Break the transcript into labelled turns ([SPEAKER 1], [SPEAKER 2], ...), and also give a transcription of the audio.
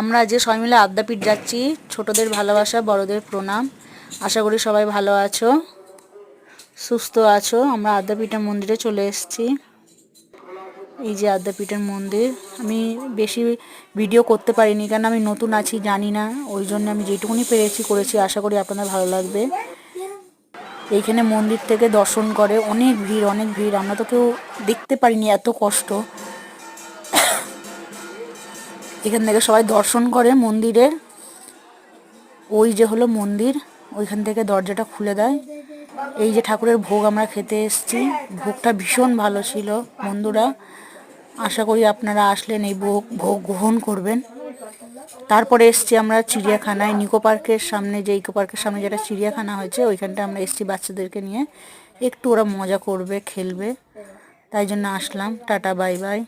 [SPEAKER 1] আমরা যে সবাই মিলে আদ্যাপীঠ যাচ্ছি। ছোটদের ভালোবাসা, বড়দের প্রণাম। আশা করি সবাই ভালো আছো, সুস্থ আছো। আমরা আদ্যাপীঠের মন্দিরে চলে এসেছি। এই যে আদ্যাপীঠের মন্দির। আমি বেশি ভিডিও করতে পারিনি, কারণ আমি নতুন আছি, জানি না। ওই জন্য আমি যেটুকুনি পেরেছি করেছি। আশা করি আপনাদের ভালো লাগবে। এইখানে মন্দির থেকে দর্শন করে অনেক ভিড়, অনেক ভিড়। আমরা তো কেউ দেখতে পারিনি, এত কষ্ট। এখান থেকে সবাই দর্শন করে মন্দিরের। ওই যে হলো মন্দির, ওইখান থেকে দরজাটা খুলে দেয়। এই যে ঠাকুরের ভোগ আমরা খেতে এসেছি। ভোগটা ভীষণ ভালো ছিল বন্ধুরা। আশা করি আপনারা আসলেন এই ভোগ গ্রহণ করবেন। তারপরে এসছি আমরা চিড়িয়াখানায়, নিকো পার্কের সামনে, যে ইকো পার্কের সামনে যেটা চিড়িয়াখানা হয়েছে, ওইখানটা আমরা এসছি বাচ্চাদেরকে নিয়ে। একটু ওরা মজা করবে, খেলবে, তাই জন্য আসলাম। Tata, bye bye.